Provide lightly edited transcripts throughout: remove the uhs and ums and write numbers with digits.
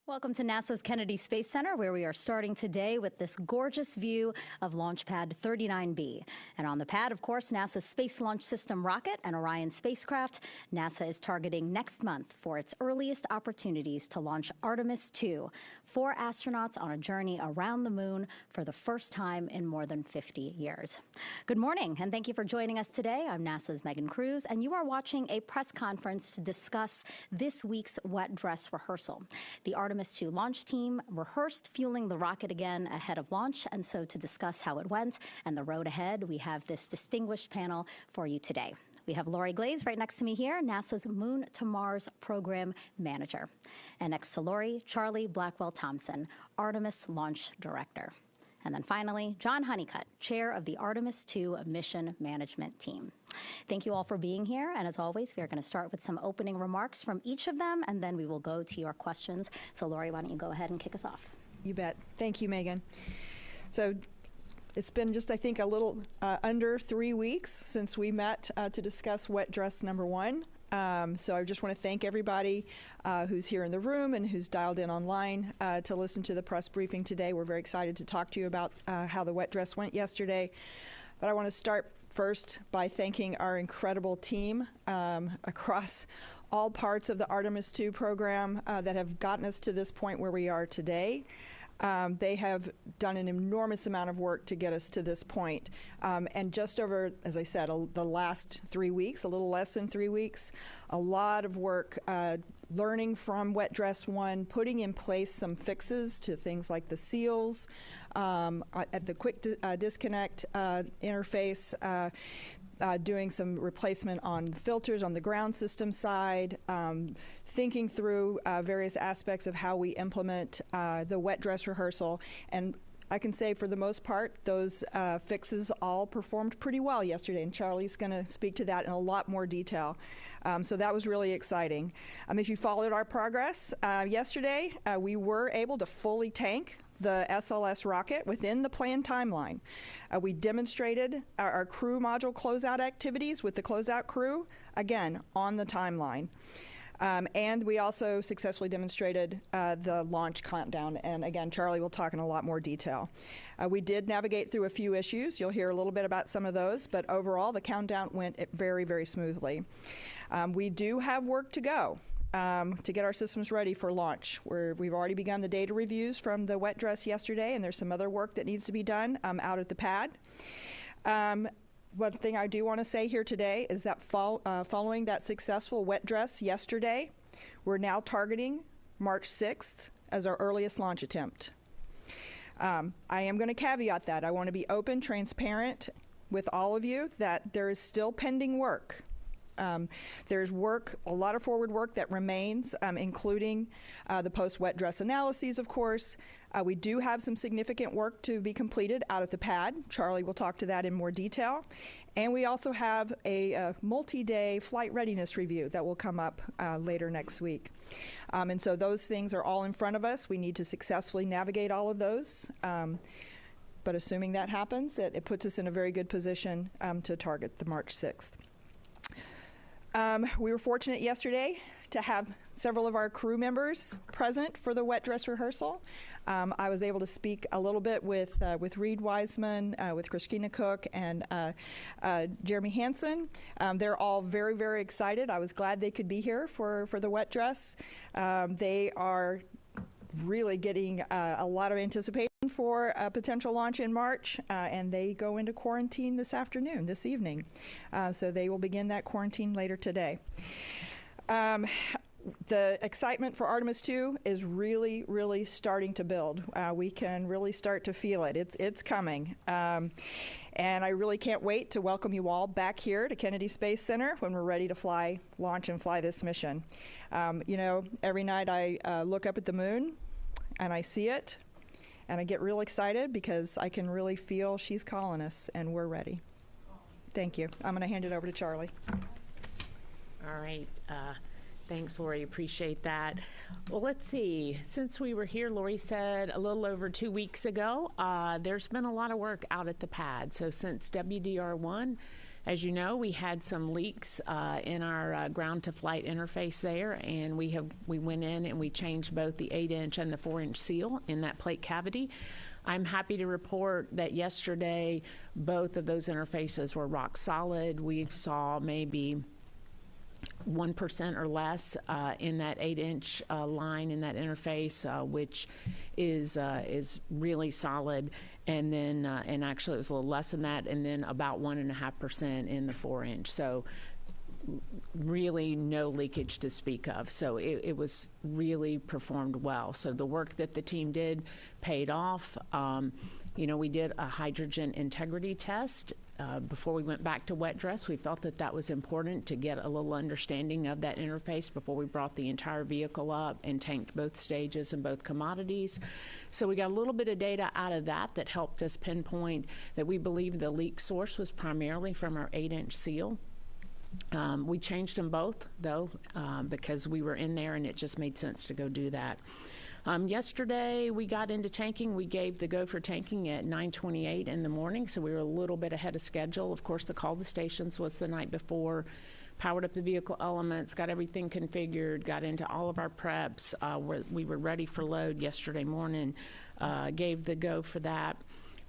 Welcome to NASA's Kennedy Space Center, where we are starting today with this gorgeous view of Launch Pad 39B. And on the pad, of course, NASA's Space Launch System rocket and Orion spacecraft. NASA is targeting next month for its earliest opportunities to launch Artemis II, 4 astronauts on a journey around the moon for the first time in more than 50 years. Good morning, and thank you for joining us today. I'm NASA's Megan Cruz, and you are watching a press conference to discuss this week's wet dress rehearsal. The Artemis II launch team rehearsed fueling the rocket again ahead of launch, and so to discuss how it went and the road ahead, we have this distinguished panel for you today. We have Lori Glaze right next to me here, NASA's Moon to Mars Program Manager. And next to Lori, Charlie Blackwell-Thompson, Artemis Launch Director. And then finally, John Honeycutt, Chair of the Artemis II Mission Management Team. Thank you all for being here. And as always, we are going to start with some opening remarks from each of them, and then we will go to your questions. So, Lori, why don't you go ahead and kick us off? You bet. Thank you, Megan. So it's been just, I think, a little under 3 weeks since we met to discuss wet dress number 1. So I just want to thank everybody who's here in the room and who's dialed in online to listen to the press briefing today. We're very excited to talk to you about how the wet dress went yesterday. But I want to start first by thanking our incredible team across all parts of the Artemis II program that have gotten us to this point where we are today. They have done an enormous amount of work to get us to this point. And just over, as I said, the last 3 weeks, a little less than 3 weeks, a lot of work learning from wet dress 1, putting in place some fixes to things like the seals, at the quick disconnect interface, doing some replacement on filters on the ground system side, thinking through various aspects of how we implement the wet dress rehearsal. And I can say for the most part, those fixes all performed pretty well yesterday, and Charlie's going to speak to that in a lot more detail. So that was really exciting. If you followed our progress yesterday, we were able to fully tank the SLS rocket within the planned timeline. We demonstrated our crew module closeout activities with the closeout crew, again, on the timeline. And we also successfully demonstrated the launch countdown. And again, Charlie will talk in a lot more detail. We did navigate through a few issues. You'll hear a little bit about some of those. But overall, the countdown went very, very smoothly. We do have work to go to get our systems ready for launch. We've already begun the data reviews from the wet dress yesterday, and there's some other work that needs to be done out at the pad. One thing I do want to say here today is that following that successful wet dress yesterday, we're now targeting March 6th as our earliest launch attempt. I am going to caveat that. I want to be open, transparent with all of you that there is still pending work. There's work, a lot of forward work that remains, including the post-wet dress analyses, of course. We do have some significant work to be completed out at the pad. Charlie will talk to that in more detail. And we also have a multi-day flight readiness review that will come up later next week. And so those things are all in front of us. We need to successfully navigate all of those. But assuming that happens, it puts us in a very good position to target the March 6th. We were fortunate yesterday to have several of our crew members present for the wet dress rehearsal. I was able to speak a little bit with Reed Wiseman, with Christina Cook, and Jeremy Hansen. They're all very, very excited. I was glad they could be here for the wet dress. They are really getting a lot of anticipation for a potential launch in March, and they go into quarantine this evening. So they will begin that quarantine later today. The excitement for Artemis II is really, really starting to build. We can really start to feel it. It's coming. And I really can't wait to welcome you all back here to Kennedy Space Center when we're ready to launch and fly this mission. Every night I look up at the moon and I see it, and I get real excited because I can really feel she's calling us, and we're ready. Thank you. I'm going to hand it over to Charlie. All right. Thanks, Lori. Appreciate that. Well, let's see. Since we were here, Lori said a little over 2 weeks ago, there's been a lot of work out at the pad. So since WDR1 As you know, we had some leaks in our ground-to-flight interface there, and we went in and we changed both the 8-inch and the 4-inch seal in that plate cavity. I'm happy to report that yesterday both of those interfaces were rock solid. We saw maybe 1% or less in that 8-inch line in that interface, which is really solid. And then, and actually it was a little less than that, and then about 1.5% in the 4-inch. So really no leakage to speak of. So it was really performed well. So the work that the team did paid off. You know, we did a hydrogen integrity test before we went back to wet dress. We felt that that was important to get a little understanding of that interface before we brought the entire vehicle up and tanked both stages and both commodities. So we got a little bit of data out of that that helped us pinpoint that we believe the leak source was primarily from our 8-inch seal. We changed them both, though, because we were in there and it just made sense to go do that. Yesterday, we got into tanking. We gave the go for tanking at 9:28 in the morning, so we were a little bit ahead of schedule. Of course, the call to stations was the night before. Powered up the vehicle elements, got everything configured, got into all of our preps. We were ready for load yesterday morning, gave the go for that.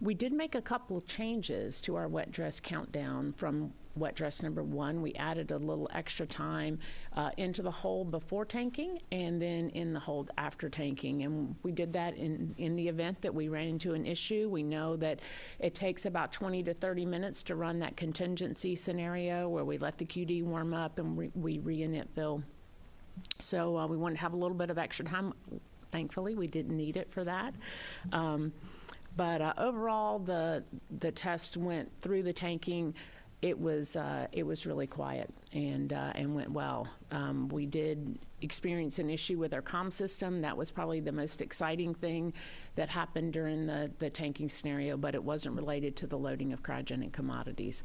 We did make a couple of changes to our wet dress countdown from wet dress number 1. We added a little extra time into the hold before tanking and then in the hold after tanking. And we did that in the event that we ran into an issue. We know that it takes about 20 to 30 minutes to run that contingency scenario where we let the QD warm up and we re-init fill. So we wanted to have a little bit of extra time. Thankfully, we didn't need it for that. But overall, the test went through the tanking. It was really quiet and went well. We did experience an issue with our comm system. That was probably the most exciting thing that happened during the tanking scenario, but it wasn't related to the loading of cryogenic commodities.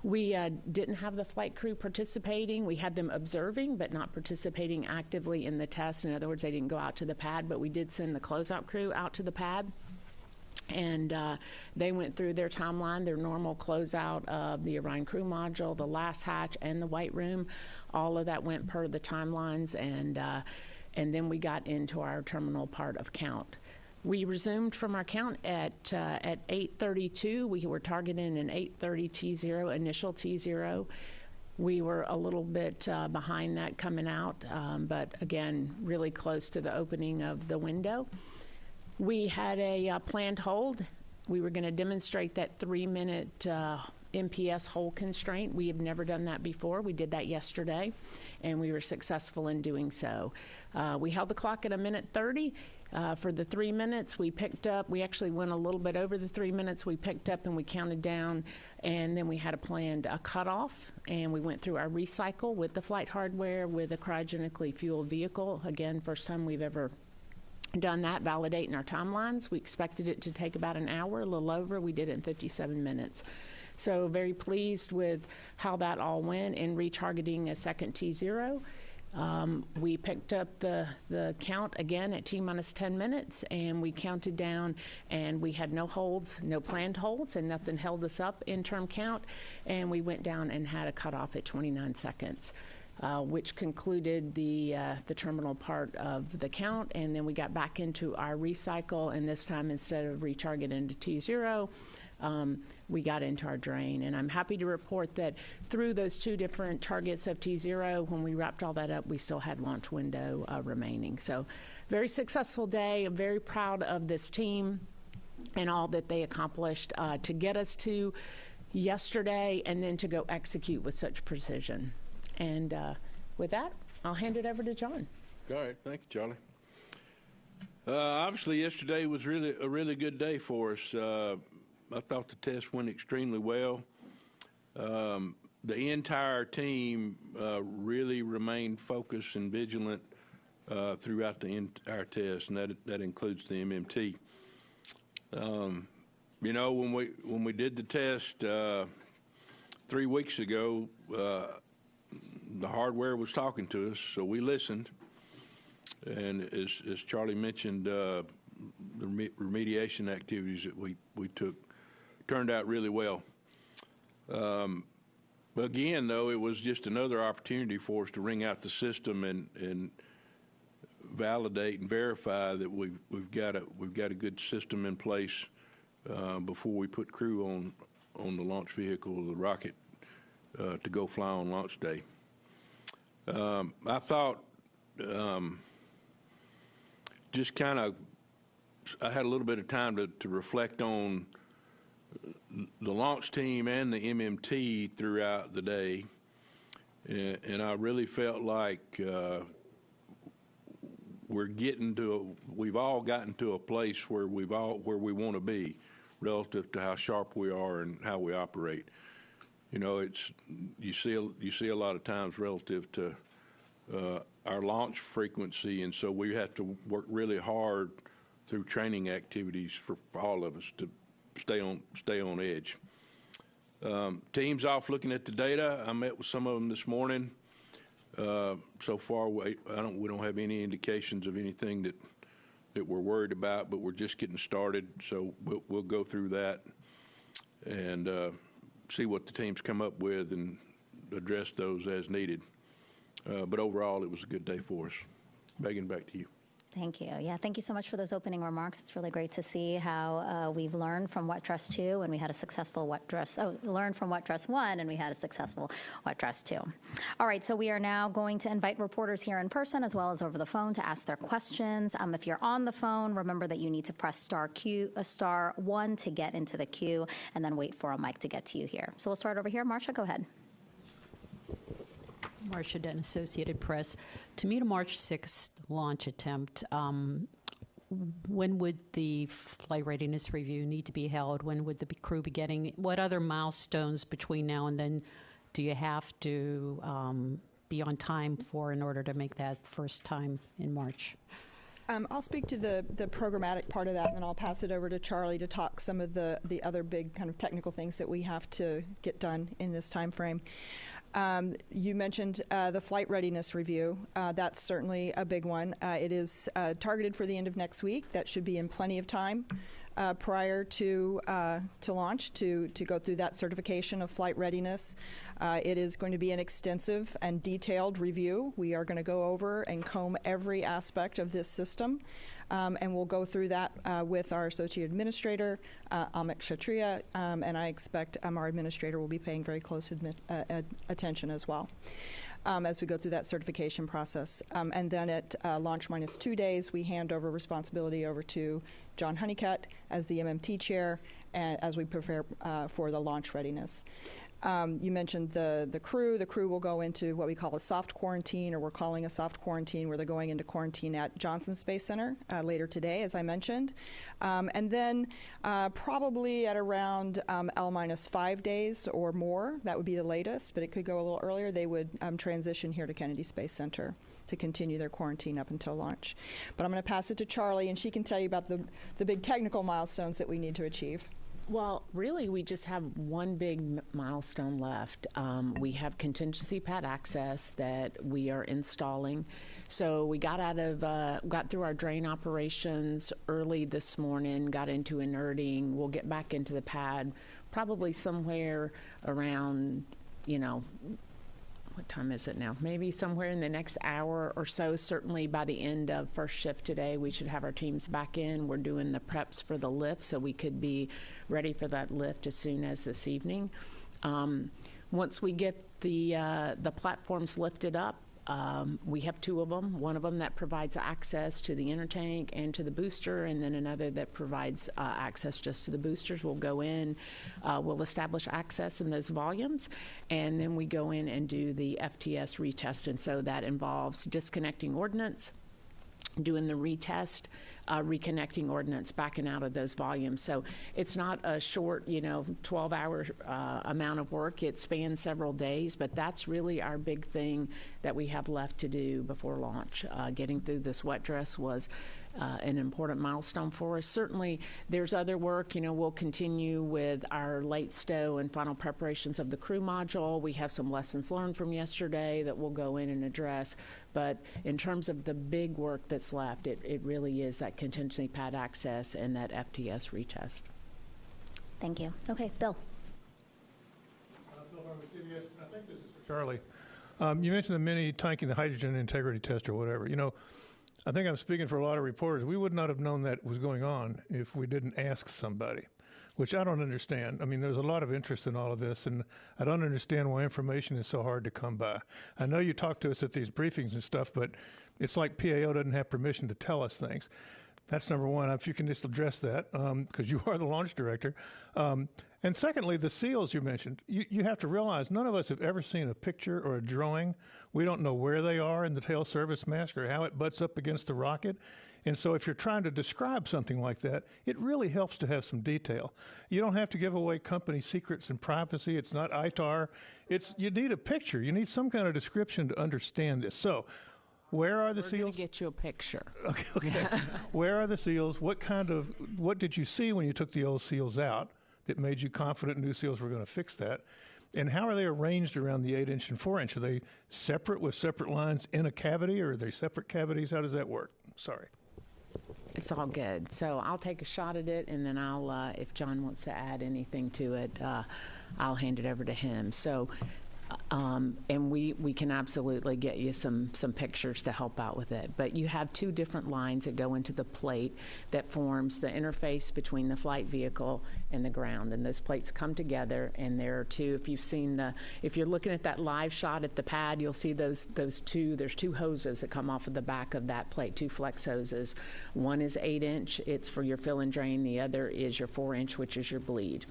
We didn't have the flight crew participating. We had them observing, but not participating actively in the test. In other words, they didn't go out to the pad, but we did send the closeout crew out to the pad. And they went through their timeline, their normal closeout of the Orion crew module, the last hatch, and the white room. All of that went per the timelines, and then we got into our terminal part of count. We resumed from our count at 8:32. We were targeting an 8:30 T0, initial T0. We were a little bit behind that coming out, but again, really close to the opening of the window. We had a planned hold. We were going to demonstrate that 3-minute MPS hold constraint. We have never done that before. We did that yesterday, and we were successful in doing so. We held the clock at 1:30. For the 3 minutes, we picked up. We actually went a little bit over the 3 minutes. We picked up and we counted down, and then we had a planned cutoff, and we went through our recycle with the flight hardware with a cryogenically fueled vehicle. Again, first time we've ever done that, validating our timelines. We expected it to take about an hour, a little over. We did it in 57 minutes. So very pleased with how that all went in retargeting a second T0. We picked up the count again at T-minus 10 minutes, and we counted down, and we had no holds, no planned holds, and nothing held us up in term count, and we went down and had a cutoff at 29 seconds. Which concluded the terminal part of the count, and then we got back into our recycle, and this time instead of retargeting to T0, we got into our drain. And I'm happy to report that through those 2 different targets of T0, when we wrapped all that up, we still had launch window remaining. So very successful day. I'm very proud of this team and all that they accomplished to get us to yesterday and then to go execute with such precision. And with that, I'll hand it over to John. All right, thank you, Charlie. Obviously, yesterday was a really good day for us. I thought the test went extremely well. The entire team really remained focused and vigilant throughout the entire test, and that includes the MMT. You know, when we did the test 3 weeks ago, the hardware was talking to us, so we listened. And as Charlie mentioned, the remediation activities that we took turned out really well. Again, though, it was just another opportunity for us to ring out the system and validate and verify that we've got a good system in place before we put crew on the launch vehicle, the rocket, to go fly on launch day. I thought just kind of I had a little bit of time to reflect on the launch team and the MMT throughout the day, and I really felt like we've all gotten to a place where we want to be relative to how sharp we are and how we operate. You know, you see a lot of times relative to our launch frequency, and so we have to work really hard through training activities for all of us to stay on edge. Teams off looking at the data. I met with some of them this morning. So far, we don't have any indications of anything that we're worried about, but we're just getting started. So we'll go through that and see what the teams come up with and address those as needed. But overall, it was a good day for us. Megan, back to you. Thank you. Yeah, thank you so much for those opening remarks. It's really great to see how we've learned from Wet Dress 2 and we had a successful learned from Wet Dress 1 and we had a successful Wet Dress 2. All right, so we are now going to invite reporters here in person as well as over the phone to ask their questions. If you're on the phone, remember that you need to press star 1 to get into the queue and then wait for a mic to get to you here. So we'll start over here. Marcia, go ahead. Marcia Dent, Associated Press. To meet a March 6th launch attempt, when would the flight readiness review need to be held? When would the crew be getting? What other milestones between now and then do you have to be on time for in order to make that first time in March? I'll speak to the programmatic part of that, and then I'll pass it over to Charlie to talk some of the other big kind of technical things that we have to get done in this time frame. You mentioned the flight readiness review. That's certainly a big one. It is targeted for the end of next week. That should be in plenty of time prior to launch to go through that certification of flight readiness. It is going to be an extensive and detailed review. We are going to go over and comb every aspect of this system. And we'll go through that with our Associate Administrator, Amit Kshatriya, and I expect our Administrator will be paying very close attention as well as we go through that certification process. And then at launch minus 2 days, we hand over responsibility over to John Honeycutt as the MMT Chair and as we prepare for the launch readiness. You mentioned the crew. The crew will go into what we call a soft quarantine, or we're calling a soft quarantine, where they're going into quarantine at Johnson Space Center later today, as I mentioned. And then probably at around L-5 days or more, that would be the latest, but it could go a little earlier, they would transition here to Kennedy Space Center to continue their quarantine up until launch. But I'm going to pass it to Charlie, and she can tell you about the big technical milestones that we need to achieve. Well, really, we just have one big milestone left. We have contingency pad access that we are installing. So we got through our drain operations early this morning, got into inerting. We'll get back into the pad probably somewhere around, what time is it now? Maybe somewhere in the next hour or so. Certainly by the end of first shift today, we should have our teams back in. We're doing the preps for the lift, so we could be ready for that lift as soon as this evening. Once we get the platforms lifted up, we have two of them. One of them that provides access to the inner tank and to the booster, and then another that provides access just to the boosters. We'll go in, we'll establish access in those volumes, and then we go in and do the FTS retest. And so that involves disconnecting ordnance, doing the retest, reconnecting ordnance, backing out of those volumes. So it's not a short, 12-hour amount of work. It spans several days, but that's really our big thing that we have left to do before launch. Getting through this wet dress was an important milestone for us. Certainly, there's other work. We'll continue with our late stow and final preparations of the crew module. We have some lessons learned from yesterday that we'll go in and address. But in terms of the big work that's left, it really is that contingency pad access and that FTS retest. Thank you. Okay, Bill. Bill Harvey, CBS. Charlie. You mentioned the mini tanking, the hydrogen integrity test or whatever. You know, I think I'm speaking for a lot of reporters. We would not have known that was going on if we didn't ask somebody, which I don't understand. I mean, there's a lot of interest in all of this, and I don't understand why information is so hard to come by. I know you talk to us at these briefings and stuff, but it's like PAO doesn't have permission to tell us things. That's number one. If you can just address that, because you are the launch director. And secondly, the seals you mentioned. You have to realize none of us have ever seen a picture or a drawing. We don't know where they are in the tail service mask or how it butts up against the rocket. And so if you're trying to describe something like that, it really helps to have some detail. You don't have to give away company secrets and privacy. It's not ITAR. You need a picture. You need some kind of description to understand this. So where are the seals? We're going to get you a picture. Okay. Where are the seals? What did you see when you took the old seals out that made you confident new seals were going to fix that? And how are they arranged around the 8-inch and 4-inch? Are they separate with separate lines in a cavity, or are they separate cavities? How does that work? Sorry. It's all good. So I'll take a shot at it, and then I'll, if John wants to add anything to it, I'll hand it over to him. So, and we can absolutely get you some pictures to help out with it. But you have two different lines that go into the plate that forms the interface between the flight vehicle and the ground. And those plates come together, and there are two. If you're looking at that live shot at the pad, you'll see there's two hoses that come off of the back of that plate, two flex hoses. One is 8-inch, it's for your fill and drain. The other is your 4-inch, which is your bleed.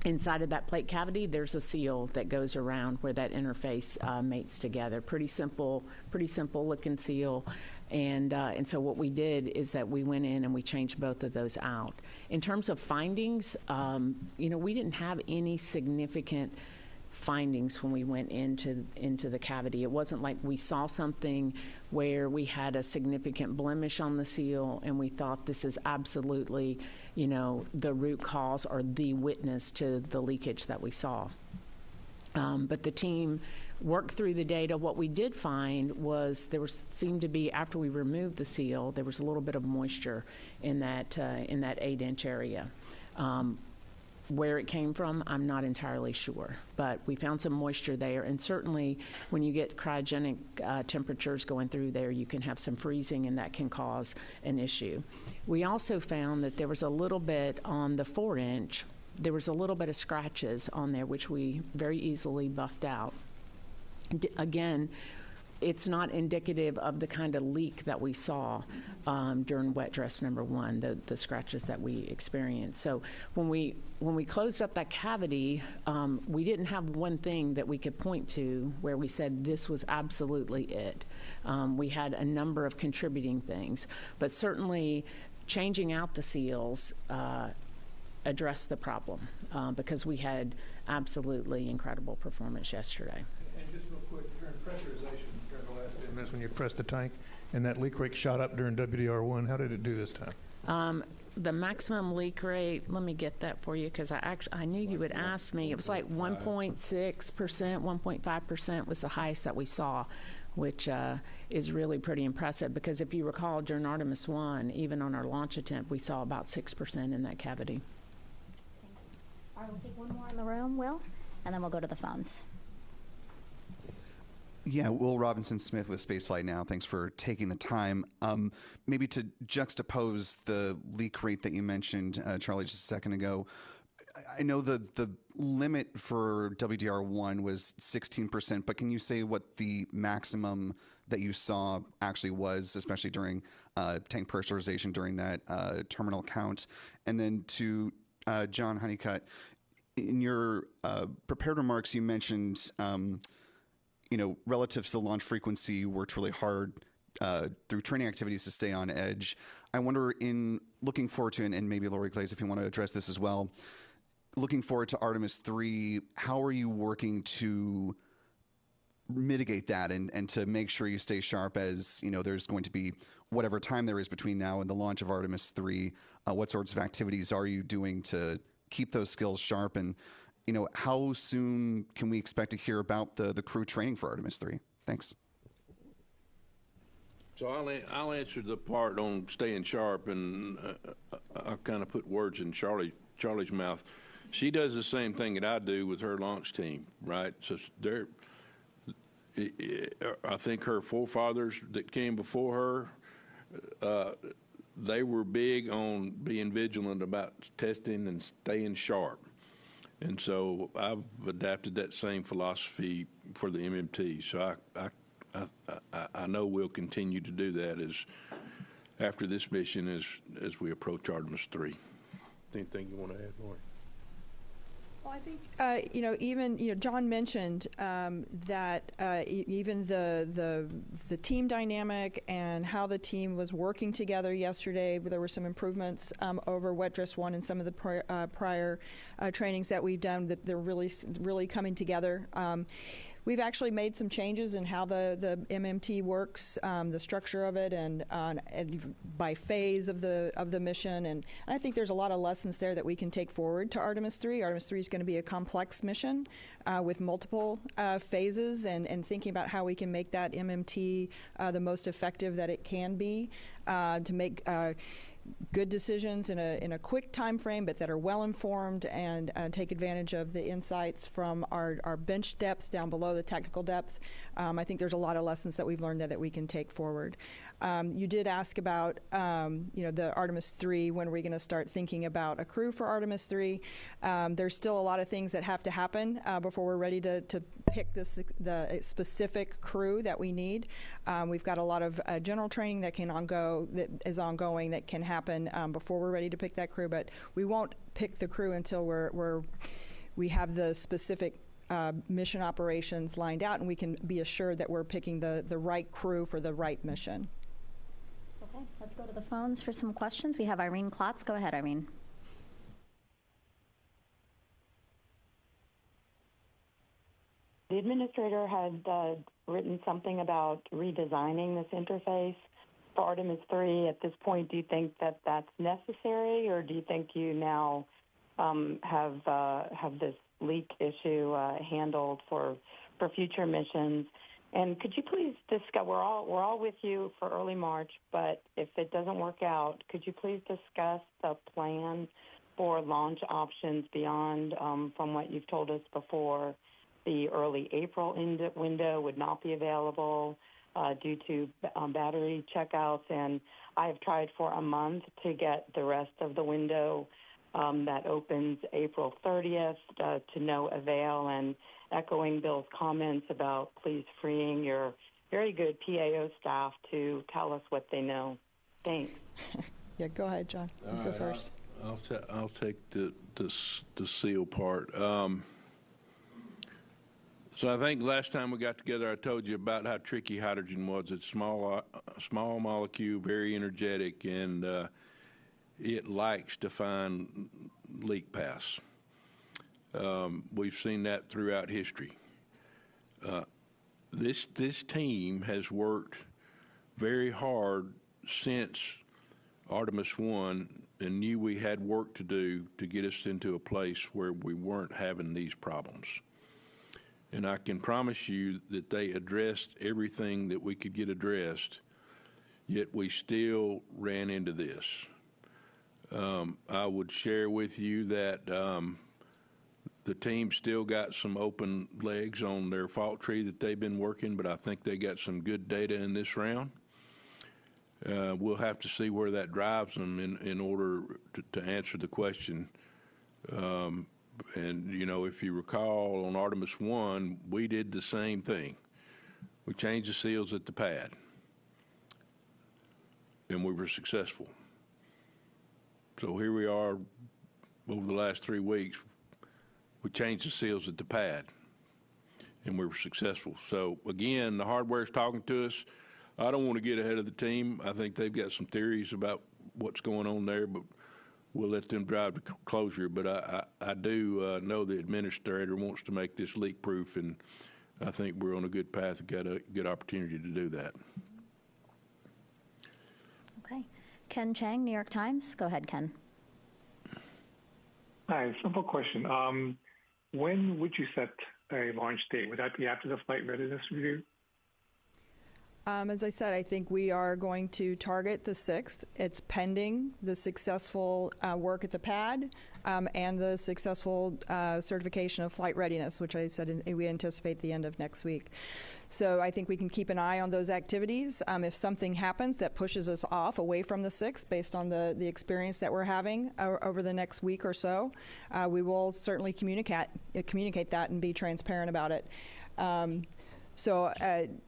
Inside of that plate cavity, there's a seal that goes around where that interface mates together. Pretty simple looking seal. And so what we did is that we went in and we changed both of those out. In terms of findings, we didn't have any significant findings when we went into the cavity. It wasn't like we saw something where we had a significant blemish on the seal and we thought this is absolutely, the root cause or the witness to the leakage that we saw. But the team worked through the data. What we did find was seemed to be, after we removed the seal, there was a little bit of moisture in that 8-inch area. Where it came from, I'm not entirely sure, but we found some moisture there, and certainly when you get cryogenic temperatures going through there, you can have some freezing, and that can cause an issue. We also found that there was a little bit on the 4-inch, there was a little bit of scratches on there, which we very easily buffed out. Again, it's not indicative of the kind of leak that we saw during wet dress number 1, the scratches that we experienced. So when we closed up that cavity, we didn't have one thing that we could point to where we said this was absolutely it. We had a number of contributing things, but certainly changing out the seals addressed the problem because we had absolutely incredible performance yesterday. And just real quick, during pressurization, during the last 10 minutes when you pressed the tank and that leak rate shot up during WDR1, how did it do this time? The maximum leak rate, let me get that for you because I knew you would ask me. It was like 1.6%, 1.5% was the highest that we saw, which is really pretty impressive because if you recall during Artemis I, even on our launch attempt, we saw about 6% in that cavity. All right, we'll take one more in the room, Will, and then we'll go to the phones. Yeah, Will Robinson-Smith with Spaceflight Now. Thanks for taking the time. Maybe to juxtapose the leak rate that you mentioned, Charlie, just a second ago, I know the limit for WDR1 was 16%, but can you say what the maximum that you saw actually was, especially during tank pressurization during that terminal count? And then to John Honeycutt, in your prepared remarks, you mentioned relative to the launch frequency, worked really hard through training activities to stay on edge. I wonder, in looking forward to, and maybe Lori Clays, if you want to address this as well, looking forward to Artemis III, how are you working to mitigate that and to make sure you stay sharp as, there's going to be whatever time there is between now and the launch of Artemis III? What sorts of activities are you doing to keep those skills sharp? And how soon can we expect to hear about the crew training for Artemis III? Thanks. So I'll answer the part on staying sharp, and I'll kind of put words in Charlie's mouth. she does the same thing that I do with her launch team, right? So I think her forefathers that came before her, they were big on being vigilant about testing and staying sharp. And so I've adapted that same philosophy for the MMT. So I know we'll continue to do that as after this mission as we approach Artemis III. Anything you want to add, Lori? Well, I think even John mentioned that even the team dynamic and how the team was working together yesterday. There were some improvements over Wet Dress 1 and some of the prior trainings that we've done. That they're really coming together. We've actually made some changes in how the MMT works, the structure of it, and by phase of the mission. And I think there's a lot of lessons there that we can take forward to Artemis III. Artemis III is going to be a complex mission with multiple phases, and thinking about how we can make that MMT the most effective that it can be to make good decisions in a quick time frame, but that are well informed and take advantage of the insights from our bench depth down below the technical depth. I think there's a lot of lessons that we've learned there that we can take forward. You did ask about the Artemis III. When are we going to start thinking about a crew for Artemis III? There's still a lot of things that have to happen before we're ready to pick the specific crew that we need. We've got a lot of general training that is ongoing that can happen before we're ready to pick that crew, but we won't pick the crew until we have the specific mission operations lined out, and we can be assured that we're picking the right crew for the right mission. Okay, let's go to the phones for some questions. We have Irene Klotz. Go ahead, Irene. The administrator had written something about redesigning this interface for Artemis III. At this point, do you think that that's necessary, or do you think you now have this leak issue handled for future missions? And could you please discuss? We're all with you for early March, but if it doesn't work out, could you please discuss the plan for launch options beyond from what you've told us before? The early April window would not be available due to battery checkouts, and I have tried for a month to get the rest of the window that opens April 30th to no avail, and echoing Bill's comments about please freeing your very good PAO staff to tell us what they know. Thanks. Yeah, go ahead, John. You go first. I'll take the seal part. So I think last time we got together, I told you about how tricky hydrogen was. It's small molecule, very energetic, and it likes to find leak paths. We've seen that throughout history. This team has worked very hard since Artemis I and knew we had work to do to get us into a place where we weren't having these problems. And I can promise you that they addressed everything that we could get addressed, yet we still ran into this. I would share with you that the team still got some open legs on their fault tree that they've been working, but I think they got some good data in this round. We'll have to see where that drives them in order to answer the question. And, if you recall, on Artemis I, we did the same thing. We changed the seals at the pad, and we were successful. So here we are over the last 3 weeks. We changed the seals at the pad, and we were successful. So, again, the hardware's talking to us. I don't want to get ahead of the team. I think they've got some theories about what's going on there, but we'll let them drive to closure. But I do know the administrator wants to make this leak-proof, and I think we're on a good path and got a good opportunity to do that. Okay. Ken Chang, New York Times. Go ahead, Ken. Hi, simple question. When would you set a launch date? Would that be after the flight readiness review? As I said, I think we are going to target the 6th. It's pending the successful work at the pad and the successful certification of flight readiness, which I said we anticipate the end of next week. So I think we can keep an eye on those activities. If something happens that pushes us off away from the 6th based on the experience that we're having over the next week or so, we will certainly communicate that and be transparent about it. So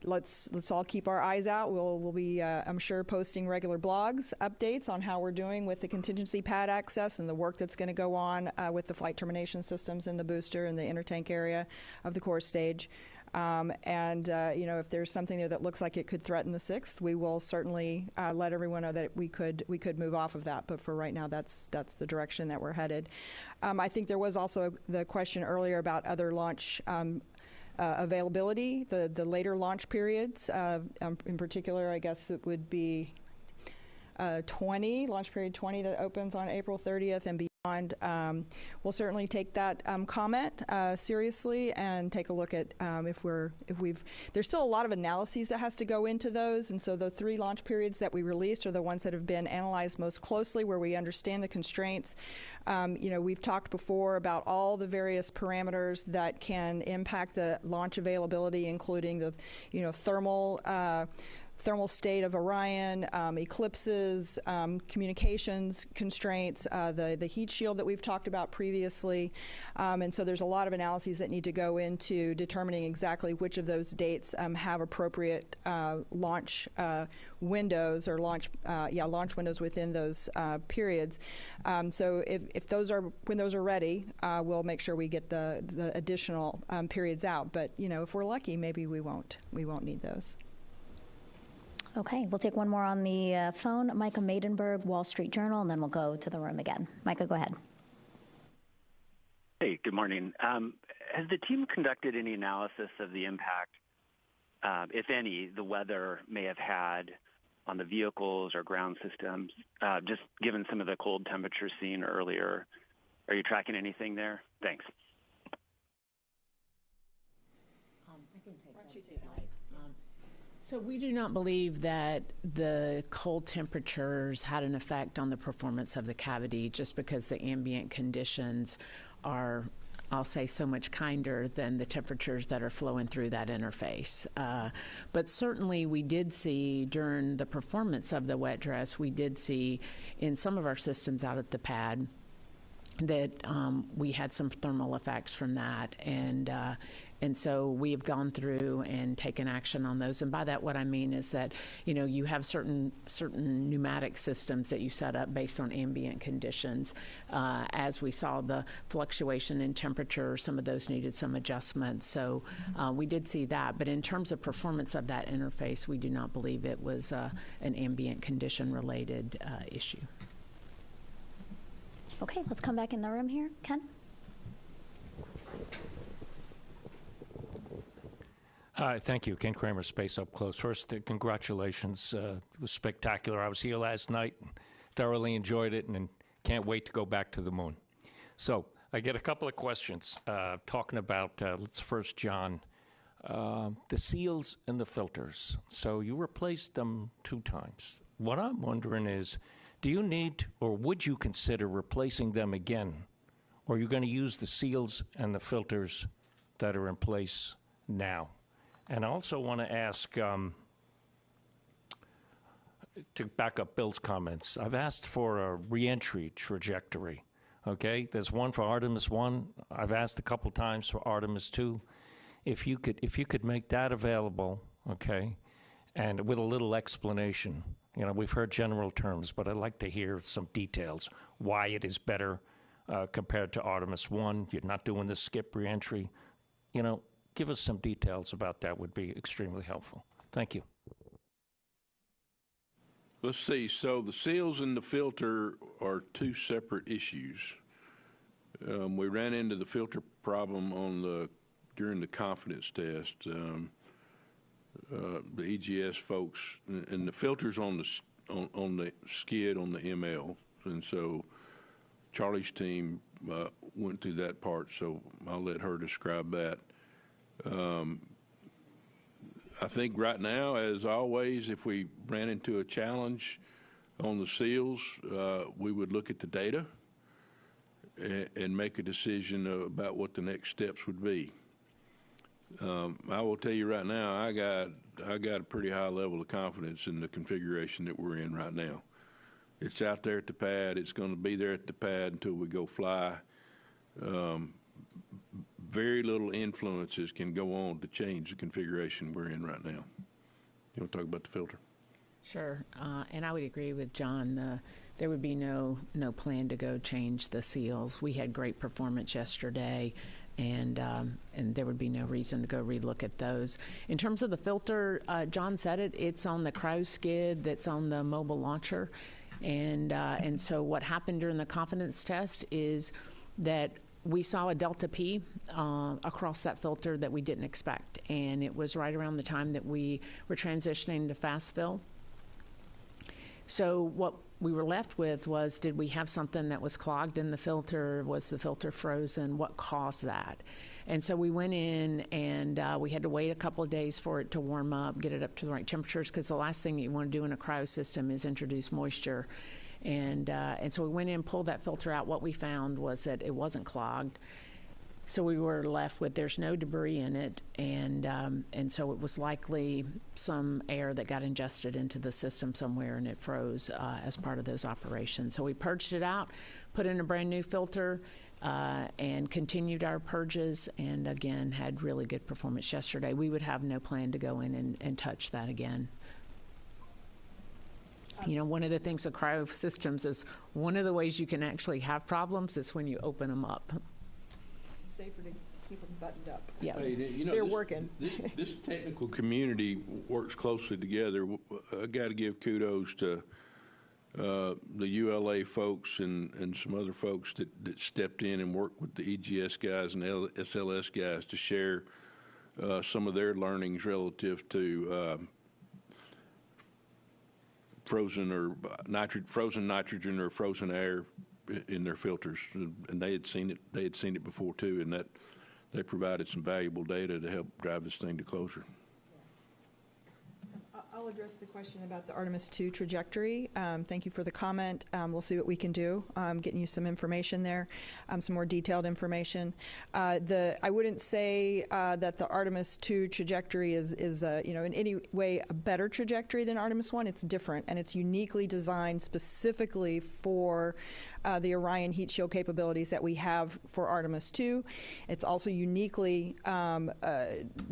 let's all keep our eyes out. We'll be, I'm sure, posting regular blogs, updates on how we're doing with the contingency pad access and the work that's going to go on with the flight termination systems in the booster and the intertank area of the core stage. If there's something there that looks like it could threaten the 6th, we will certainly let everyone know that we could move off of that. But for right now, that's the direction that we're headed. I think there was also the question earlier about other launch availability, the later launch periods. In particular, I guess it would be launch period 20 that opens on April 30th and beyond. We'll certainly take that comment seriously and take a look at there's still a lot of analyses that has to go into those, and so the 3 launch periods that we released are the ones that have been analyzed most closely, where we understand the constraints. We've talked before about all the various parameters that can impact the launch availability, including the thermal state of Orion, eclipses, communications constraints, the heat shield that we've talked about previously. And so there's a lot of analyses that need to go into determining exactly which of those dates have appropriate launch windows or launch windows within those periods. So when those are ready, we'll make sure we get the additional periods out. But if we're lucky, maybe we won't need those. Okay, we'll take one more on the phone. Micah Maidenberg, Wall Street Journal, and then we'll go to the room again. Micah, go ahead. Hey, good morning. Has the team conducted any analysis of the impact, if any, the weather may have had on the vehicles or ground systems, just given some of the cold temperatures seen earlier? Are you tracking anything there? Thanks. So we do not believe that the cold temperatures had an effect on the performance of the cavity, just because the ambient conditions are, I'll say, so much kinder than the temperatures that are flowing through that interface. But certainly we did see during the performance of the wet dress, we did see in some of our systems out at the pad that we had some thermal effects from that, and so we have gone through and taken action on those. And by that, what I mean is that you have certain pneumatic systems that you set up based on ambient conditions. As we saw the fluctuation in temperature, some of those needed some adjustments. So we did see that. But in terms of performance of that interface, we do not believe it was an ambient condition related issue. Okay, let's come back in the room here. Ken? Hi, thank you. Ken Kramer, Space Up Close. First, congratulations. It was spectacular. I was here last night, thoroughly enjoyed it, and can't wait to go back to the moon. So I get a couple of questions talking about, let's first, John, the seals and the filters. So you replaced them 2 times. What I'm wondering is, do you need or would you consider replacing them again? Or are you going to use the seals and the filters that are in place now? And I also want to ask, to back up Bill's comments, I've asked for a reentry trajectory, okay? There's one for Artemis I. I've asked a couple times for Artemis II. If you could make that available, okay, and with a little explanation. We've heard general terms, but I'd like to hear some details, why it is better compared to Artemis I. You're not doing the skip reentry. Give us some details about that would be extremely helpful. Thank you. Let's see. So the seals and the filter are 2 separate issues. We ran into the filter problem during the confidence test. The EGS folks and the filters on the skid on the ML, and so Charlie's team went through that part. So I'll let her describe that. I think right now, as always, if we ran into a challenge on the seals, we would look at the data and make a decision about what the next steps would be. I will tell you right now, I got a pretty high level of confidence in the configuration that we're in right now. It's out there at the pad. It's going to be there at the pad until we go fly. Very little influences can go on to change the configuration we're in right now. You want to talk about the filter? Sure, and I would agree with John. There would be no plan to go change the seals. We had great performance yesterday, and there would be no reason to go relook at those. In terms of the filter, John said it. It's on the cryo skid that's on the mobile launcher, and so what happened during the confidence test is that we saw a delta P across that filter that we didn't expect, and it was right around the time that we were transitioning to fast fill. So what we were left with was, did we have something that was clogged in the filter? Was the filter frozen? What caused that? And so we went in, and we had to wait a couple of days for it to warm up, get it up to the right temperatures, because the last thing you want to do in a cryo system is introduce moisture. And so we went in, pulled that filter out. What we found was that it wasn't clogged. So we were left with, there's no debris in it, and so it was likely some air that got ingested into the system somewhere, and it froze as part of those operations. So we purged it out, put in a brand new filter, and continued our purges, and again had really good performance yesterday. We would have no plan to go in and touch that again. You know, one of the things with cryo systems is one of the ways you can actually have problems is when you open them up. Safer to keep them buttoned up. Yeah, Hey, you know, They're working. This technical community works closely together. I got to give kudos to the ULA folks and some other folks that stepped in and worked with the EGS guys and SLS guys to share some of their learnings relative to frozen nitrogen or frozen air in their filters, and they had seen it before too, and that they provided some valuable data to help drive this thing to closure. I'll address the question about the Artemis II trajectory. Thank you for the comment. We'll see what we can do, getting you some information there, some more detailed information. I wouldn't say that the Artemis II trajectory is in any way a better trajectory than Artemis I. It's different, and it's uniquely designed specifically for the Orion heat shield capabilities that we have for Artemis II. It's also uniquely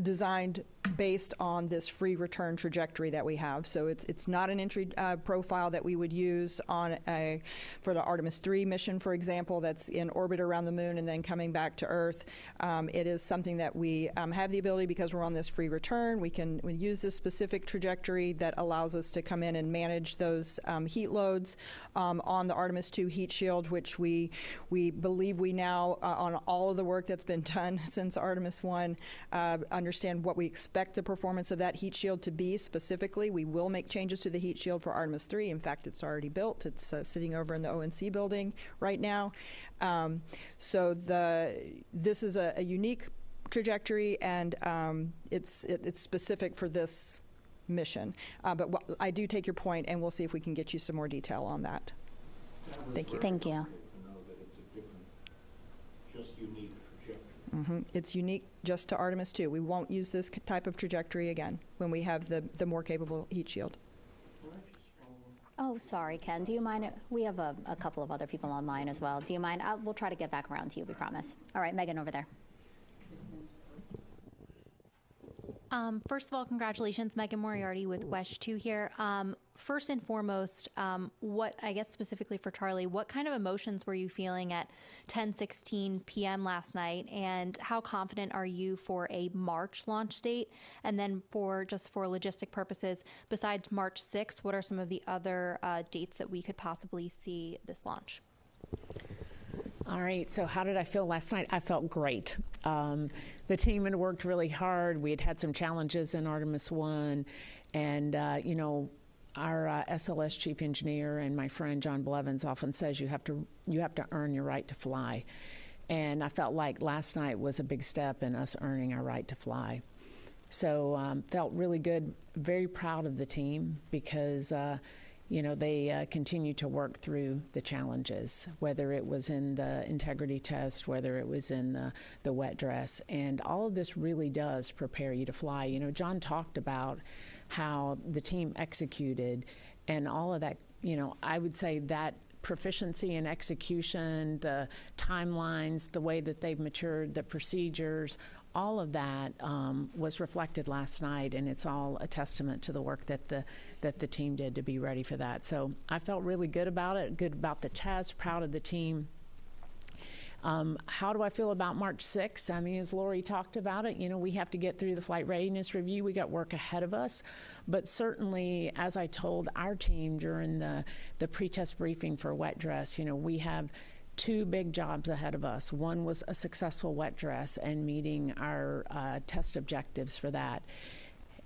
designed based on this free return trajectory that we have. So it's not an entry profile that we would use on for the Artemis III mission, for example, that's in orbit around the moon and then coming back to Earth. It is something that we have the ability, because we're on this free return, we use this specific trajectory that allows us to come in and manage those heat loads on the Artemis II heat shield, which we believe we now, on all of the work that's been done since Artemis I, understand what we expect the performance of that heat shield to be specifically. We will make changes to the heat shield for Artemis III. In fact, it's already built. It's sitting over in the ONC building right now. So this is a unique trajectory, and it's specific for this mission. But I do take your point, and we'll see if we can get you some more detail on that. Thank you. Thank you. Mm-hmm. It's unique just to Artemis II. We won't use this type of trajectory again when we have the more capable heat shield. Oh, sorry, Ken. Do you mind? We have a couple of other people online as well. Do you mind? We'll try to get back around to you, we promise. All right, Megan over there. First of all, congratulations, Megan Moriarty with WESH 2 here. First and foremost, what, I guess specifically for Charlie, what kind of emotions were you feeling at 10:16 p.m. last night, and how confident are you for a March launch date? And then for logistic purposes, besides March 6th, what are some of the other dates that we could possibly see this launch? All right, so how did I feel last night? I felt great. The team had worked really hard. We had some challenges in Artemis I, and our SLS chief engineer and my friend John Blevins often says you have to earn your right to fly, and I felt like last night was a big step in us earning our right to fly. So felt really good, very proud of the team because they continue to work through the challenges, whether it was in the integrity test, whether it was in the wet dress. And all of this really does prepare you to fly. John talked about how the team executed and all of that. I would say that proficiency in execution, the timelines, the way that they've matured, the procedures, all of that was reflected last night, and it's all a testament to the work that the team did to be ready for that. So I felt really good about it, good about the test, proud of the team. How do I feel about March 6th? I mean, as Lori talked about it, we have to get through the flight readiness review. We got work ahead of us. But certainly, as I told our team during the pre-test briefing for wet dress, we have two big jobs ahead of us. One was a successful wet dress and meeting our test objectives for that.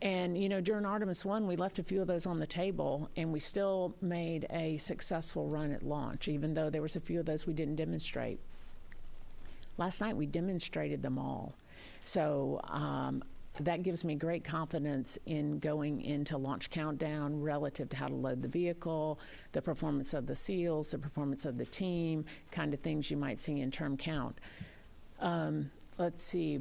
And, during Artemis I, we left a few of those on the table, and we still made a successful run at launch, even though there was a few of those we didn't demonstrate. Last night, we demonstrated them all. So that gives me great confidence in going into launch countdown relative to how to load the vehicle, the performance of the seals, the performance of the team, kind of things you might see in term count. Let's see.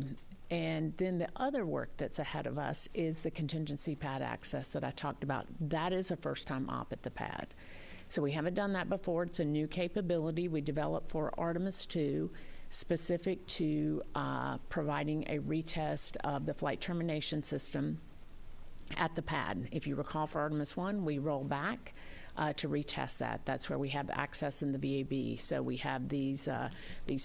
And then the other work that's ahead of us is the contingency pad access that I talked about. That is a first-time op at the pad. So we haven't done that before. It's a new capability we developed for Artemis II, specific to providing a retest of the flight termination system at the pad. If you recall, for Artemis I, we roll back to retest that. That's where we have access in the VAB. So we have these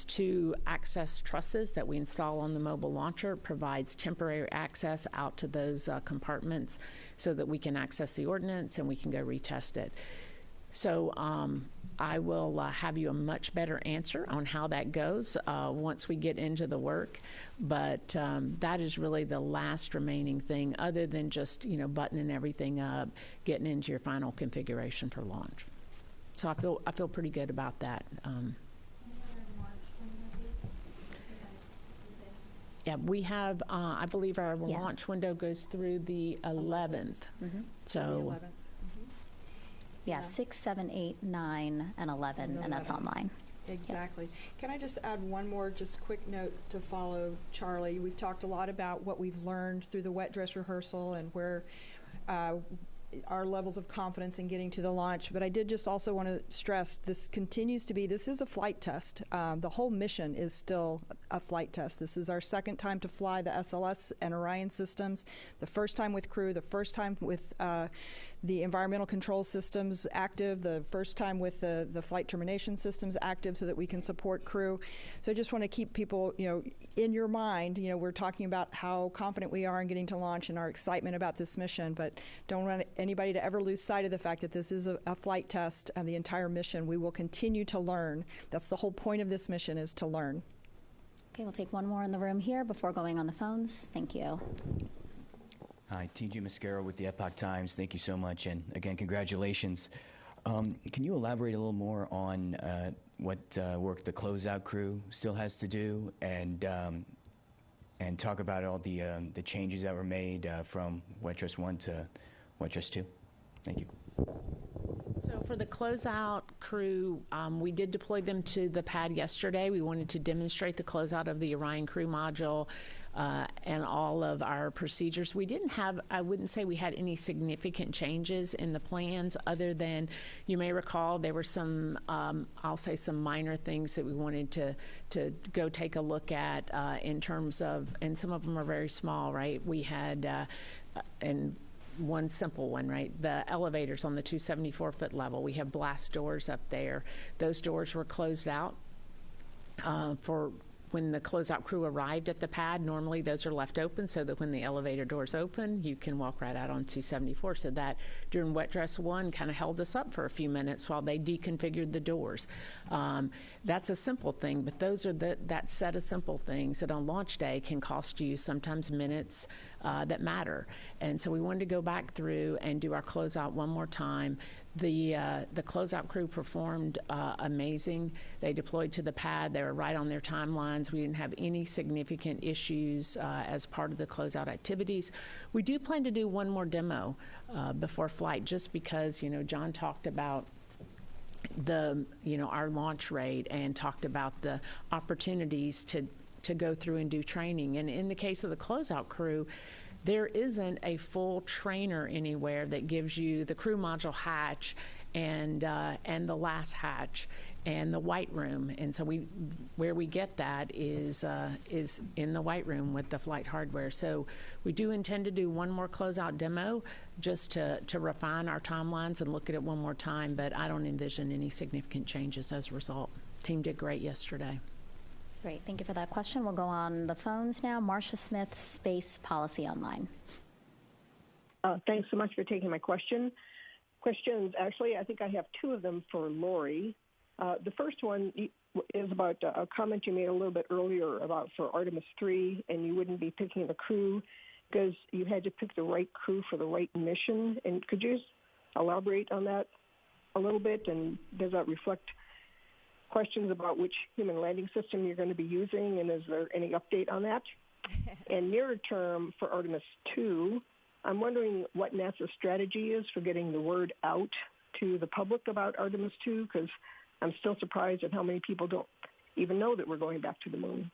two access trusses that we install on the mobile launcher. It provides temporary access out to those compartments so that we can access the ordnance and we can go retest it. So I will have you a much better answer on how that goes once we get into the work. But that is really the last remaining thing, other than just buttoning everything up, getting into your final configuration for launch. So I feel pretty good about that. Yeah, we have. I believe our launch window goes through the 11th. Mm-hmm. So. The 11th. Yeah, 6, 7, 8, 9, and 11, and that's online. Exactly. Yep. Can I just add one more just quick note to follow, Charlie? We've talked a lot about what we've learned through the wet dress rehearsal and where our levels of confidence in getting to the launch, but I did just also want to stress this is a flight test. The whole mission is still a flight test. This is our second time to fly the SLS and Orion systems, the first time with crew, the first time with the environmental control systems active, the first time with the flight termination systems active so that we can support crew. So I just want to keep people, in your mind, we're talking about how confident we are in getting to launch and our excitement about this mission, but don't want anybody to ever lose sight of the fact that this is a flight test and the entire mission. We will continue to learn. That's the whole point of this mission, is to learn. Okay, we'll take one more in the room here before going on the phones. Thank you. Hi, TJ Mascaro with the Epoch Times. Thank you so much, and again, congratulations. Can you elaborate a little more on what work the closeout crew still has to do, and talk about all the changes that were made from Wet Dress 1 to Wet Dress 2? Thank you. So for the closeout crew, we did deploy them to the pad yesterday. We wanted to demonstrate the closeout of the Orion crew module and all of our procedures. We didn't have, I wouldn't say we had any significant changes in the plans, other than, you may recall, there were some, I'll say some minor things that we wanted to go take a look at in terms of, and some of them are very small, right? We had, and one simple one, right? The elevators on the 274-foot level. We have blast doors up there. Those doors were closed out for when the closeout crew arrived at the pad. Normally those are left open so that when the elevator doors open, you can walk right out on 274. So that during Wet Dress 1 kind of held us up for a few minutes while they deconfigured the doors. That's a simple thing, but those are that set of simple things that on launch day can cost you sometimes minutes that matter. And so we wanted to go back through and do our closeout one more time. The closeout crew performed amazing. They deployed to the pad. They were right on their timelines. We didn't have any significant issues as part of the closeout activities. We do plan to do one more demo before flight, just because, John talked about our launch rate and talked about the opportunities to go through and do training. And in the case of the closeout crew, there isn't a full trainer anywhere that gives you the crew module hatch and the last hatch and the white room. And so where we get that is in the white room with the flight hardware. So we do intend to do one more closeout demo just to refine our timelines and look at it one more time, but I don't envision any significant changes as a result. Team did great yesterday. Great. Thank you for that question. We'll go on the phones now. Marcia Smith, Space Policy Online. Thanks so much for taking my questions. Actually, I think I have two of them for Lori. The first one is about a comment you made a little bit earlier about for Artemis II, and you wouldn't be picking the crew because you had to pick the right crew for the right mission. And could you elaborate on that a little bit? And does that reflect questions about which human landing system you're going to be using, and is there any update on that? And nearer term for Artemis II, I'm wondering what NASA's strategy is for getting the word out to the public about Artemis II, because I'm still surprised at how many people don't even know that we're going back to the moon.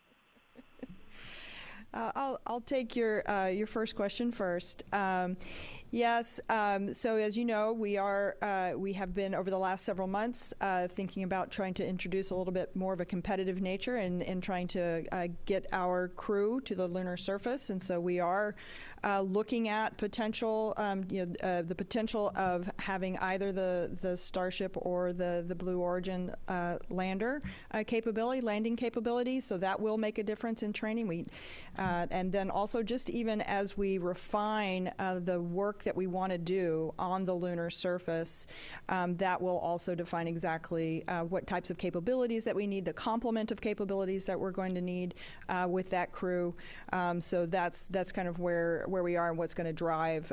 I'll take your first question first. Yes. So as you know, we have been over the last several months thinking about trying to introduce a little bit more of a competitive nature and trying to get our crew to the lunar surface. And so we are looking at potential, the potential of having either the Starship or the Blue Origin landing capability. So that will make a difference in training. And then also just even as we refine the work that we want to do on the lunar surface, that will also define exactly what types of capabilities that we need, the complement of capabilities that we're going to need with that crew. So that's kind of where we are and what's going to drive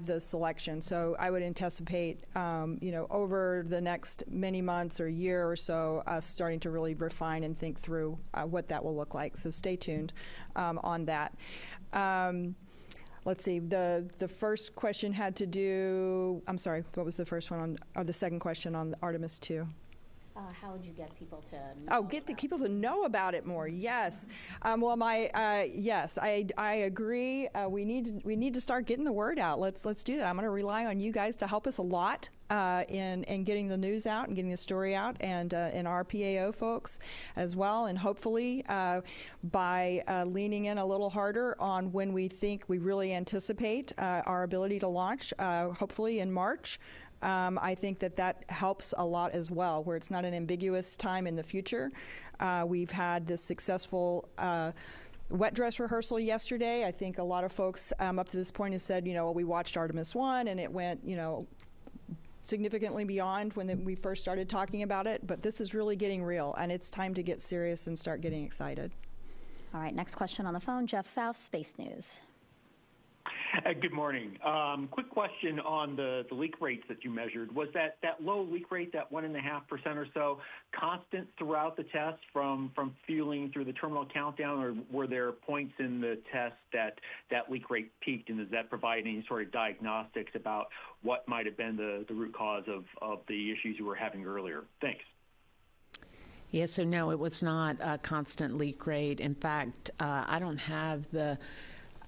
the selection. So I would anticipate, over the next many months or year or so, starting to really refine and think through what that will look like. So stay tuned on that. Let's see. The first question had to do. I'm sorry. What was the first one or the second question on Artemis II? How would you get people to know? Oh, get the people to know about it more. Yes. Yes, I agree. We need to start getting the word out. Let's do that. I'm going to rely on you guys to help us a lot in getting the news out and getting the story out, and our PAO folks as well. And hopefully, by leaning in a little harder on when we think we really anticipate our ability to launch, hopefully in March. I think that helps a lot as well, where it's not an ambiguous time in the future. We've had this successful wet dress rehearsal yesterday. I think a lot of folks up to this point have said, we watched Artemis I and it went, significantly beyond when we first started talking about it. But this is really getting real, and it's time to get serious and start getting excited. All right, next question on the phone, Jeff Faust, Space News. Good morning. Quick question on the leak rates that you measured. Was that low leak rate, that 1.5% or so, constant throughout the test from fueling through the terminal countdown, or were there points in the test that leak rate peaked, and does that provide any sort of diagnostics about what might have been the root cause of the issues you were having earlier? Thanks. Yeah, so no, it was not a constant leak rate. In fact,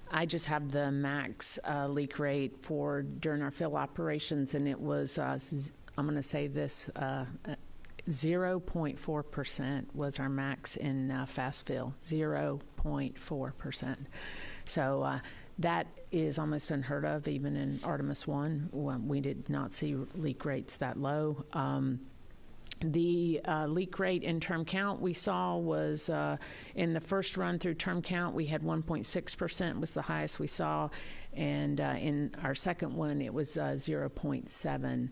I just have the max leak rate for during our field operations, and it was, I'm going to say this, 0.4% was our max in fast fill, 0.4%. So that is almost unheard of. Even in Artemis I, we did not see leak rates that low. The leak rate in term count we saw was in the first run through term count, we had 1.6% was the highest we saw. and in our second one it was 0.7,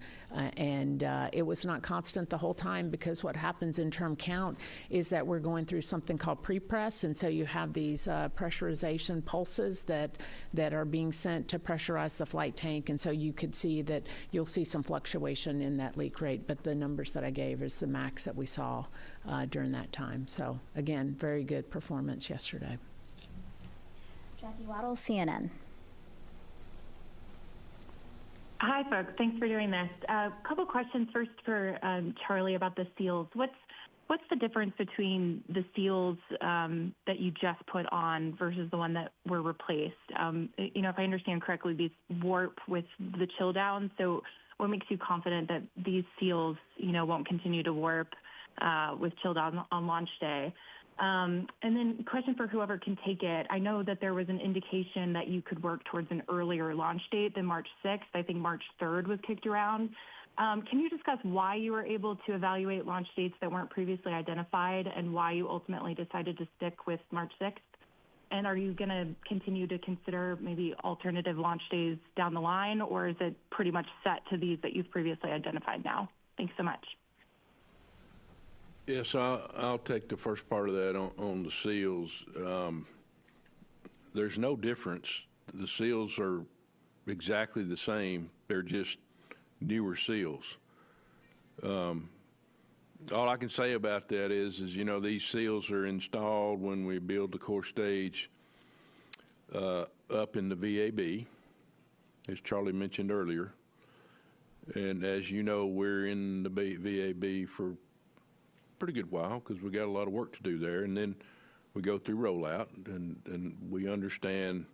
and it was not constant the whole time, because what happens in term count is that we're going through something called pre-press, and so you have these pressurization pulses that are being sent to pressurize the flight tank, and so you could see that you'll see some fluctuation in that leak rate, but the numbers that I gave is the max that we saw during that time. So again, very good performance yesterday. Jackie Waddle, CNN. Hi, folks. Thanks for doing this. A couple questions. First for Charlie about the seals. What's the difference between the seals that you just put on versus the one that were replaced? If I understand correctly, these warp with the chill down. So what makes you confident that these seals, won't continue to warp with chill down on launch day? And then question for whoever can take it. I know that there was an indication that you could work towards an earlier launch date than March 6th. I think March 3rd was kicked around. Can you discuss why you were able to evaluate launch dates that weren't previously identified and why you ultimately decided to stick with March 6th? And are you going to continue to consider maybe alternative launch days down the line, or is it pretty much set to these that you've previously identified now? Thanks so much. Yes, I'll take the first part of that on the seals. There's no difference. The seals are exactly the same. They're just newer seals. All I can say about that is these seals are installed when we build the core stage up in the VAB, as Charlie mentioned earlier. And as you know, we're in the VAB for a pretty good while because we got a lot of work to do there. And then we go through rollout, and we understand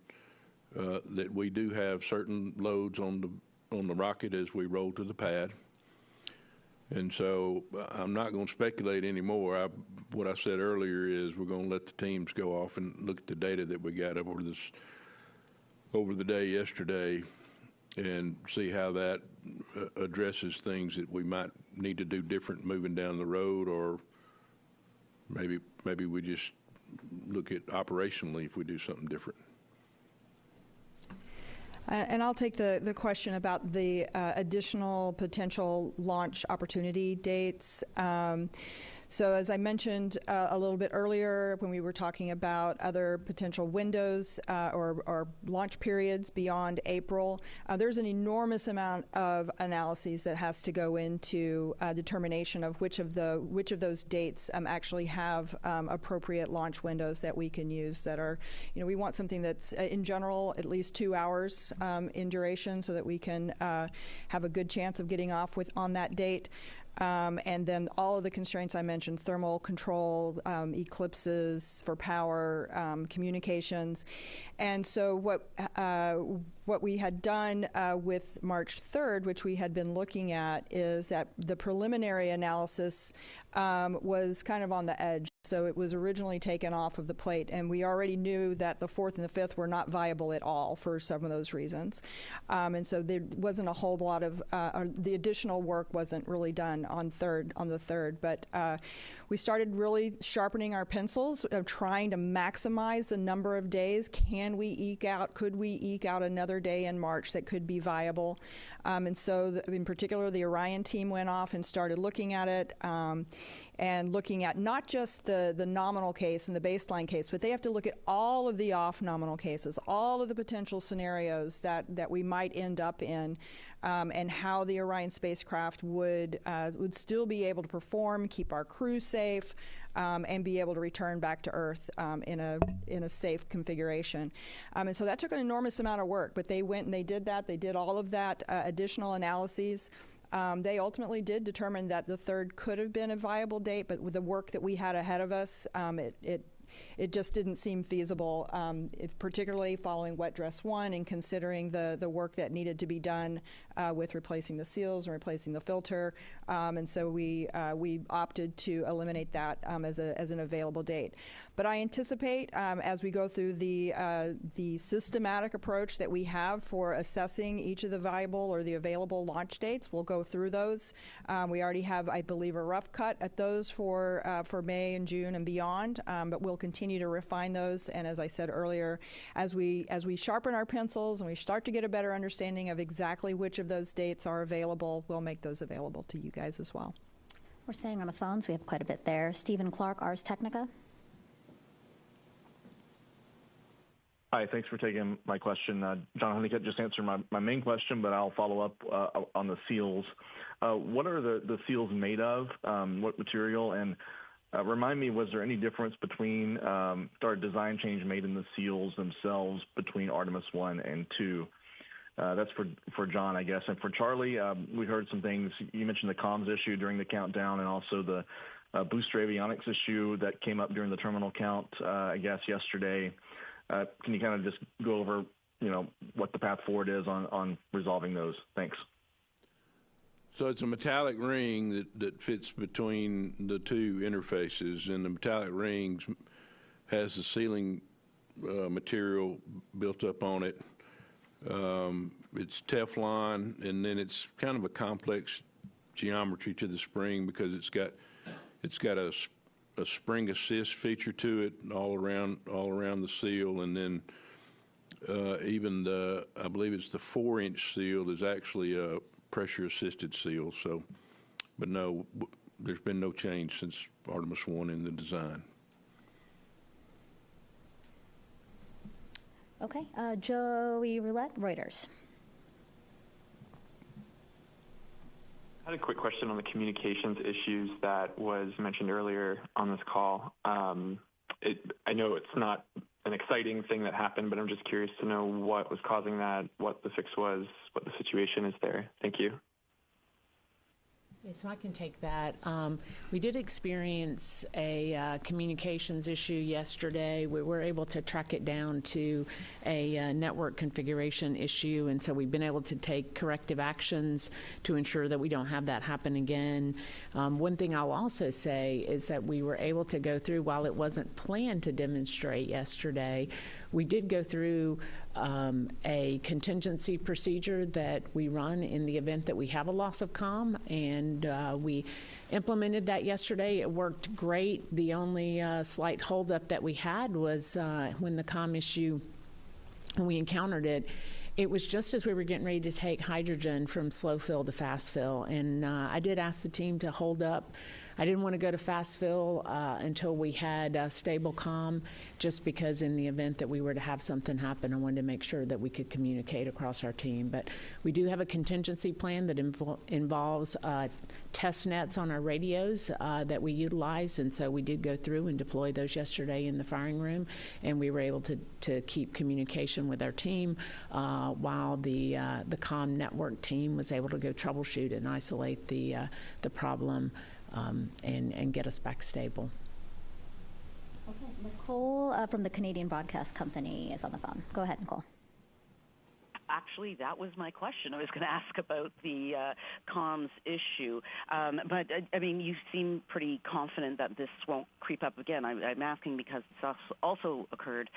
that we do have certain loads on the rocket as we roll to the pad. And so I'm not going to speculate anymore. What I said earlier is we're going to let the teams go off and look at the data that we got over the day yesterday and see how that addresses things that we might need to do different moving down the road, or maybe we just look at operationally if we do something different. And I'll take the question about the additional potential launch opportunity dates. So as I mentioned a little bit earlier when we were talking about other potential windows or launch periods beyond April, there's an enormous amount of analyses that has to go into determination of which of those dates actually have appropriate launch windows that we can use that are, we want something that's in general at least 2 hours in duration so that we can have a good chance of getting off on that date. And then all of the constraints I mentioned, thermal control, eclipses for power, communications. And so what we had done with March 3rd, which we had been looking at, is that the preliminary analysis was kind of on the edge. So it was originally taken off of the plate, and we already knew that the 4th and the 5th were not viable at all for some of those reasons. And so there wasn't a whole lot of, the additional work wasn't really done on the 3rd. But we started really sharpening our pencils, trying to maximize the number of days. Could we eke out another day in March that could be viable? And so in particular, the Orion team went off and started looking at it. And looking at not just the nominal case and the baseline case, but they have to look at all of the off-nominal cases, all of the potential scenarios that we might end up in, and how the Orion spacecraft would still be able to perform, keep our crew safe, and be able to return back to Earth in a safe configuration. And so that took an enormous amount of work, but they went and they did that. They did all of that additional analyses. They ultimately did determine that the 3rd could have been a viable date, but with the work that we had ahead of us, it just didn't seem feasible, particularly following Wet Dress 1 and considering the work that needed to be done with replacing the seals and replacing the filter. And so we opted to eliminate that as an available date. But I anticipate as we go through the systematic approach that we have for assessing each of the viable or the available launch dates, we'll go through those. We already have, I believe, a rough cut at those for May and June and beyond, but we'll continue to refine those. And as I said earlier, as we sharpen our pencils and we start to get a better understanding of exactly which of those dates are available, we'll make those available to you guys as well. We're staying on the phones. We have quite a bit there. Stephen Clark, Ars Technica. Hi, thanks for taking my question. John Honeycutt just answered my main question, but I'll follow up on the seals. What are the seals made of? What material? And remind me, was there any difference between or design change made in the seals themselves between Artemis 1 and 2? That's for John, I guess. And for Charlie, we heard some things. You mentioned the comms issue during the countdown and also the booster avionics issue that came up during the terminal count, I guess, yesterday. Can you kind of just go over, what the path forward is on resolving those? Thanks. So it's a metallic ring that fits between the two interfaces, and the metallic rings has the sealing material built up on it. It's Teflon, and then it's kind of a complex geometry to the spring because it's got a spring assist feature to it all around the seal, and then even I believe it's the 4-inch seal is actually a pressure assisted seal. So, but no, there's been no change since Artemis 1 in the design. Okay, Joey Roulette, Reuters. I had a quick question on the communications issues that was mentioned earlier on this call. I know it's not an exciting thing that happened, but I'm just curious to know what was causing that, what the fix was, what the situation is there. Thank you. Yeah, so I can take that. We did experience a communications issue yesterday. We were able to track it down to a network configuration issue, and so we've been able to take corrective actions to ensure that we don't have that happen again. One thing I'll also say is that we were able to go through, while it wasn't planned to demonstrate yesterday, we did go through a contingency procedure that we run in the event that we have a loss of comm, and we implemented that yesterday. It worked great. The only slight holdup that we had was when the comm issue, when we encountered it, it was just as we were getting ready to take hydrogen from slow fill to fast fill, and I did ask the team to hold up. I didn't want to go to fast fill until we had stable comm, just because in the event that we were to have something happen, I wanted to make sure that we could communicate across our team. But we do have a contingency plan that involves test nets on our radios that we utilize, and so we did go through and deploy those yesterday in the firing room, and we were able to keep communication with our team while the comm network team was able to go troubleshoot and isolate the problem. And get us back stable. Okay, Nicole from the Canadian Broadcast Company is on the phone. Go ahead, Nicole. Actually, that was my question. I was going to ask about the comms issue. But, I mean, you seem pretty confident that this won't creep up again. I'm asking because this also occurred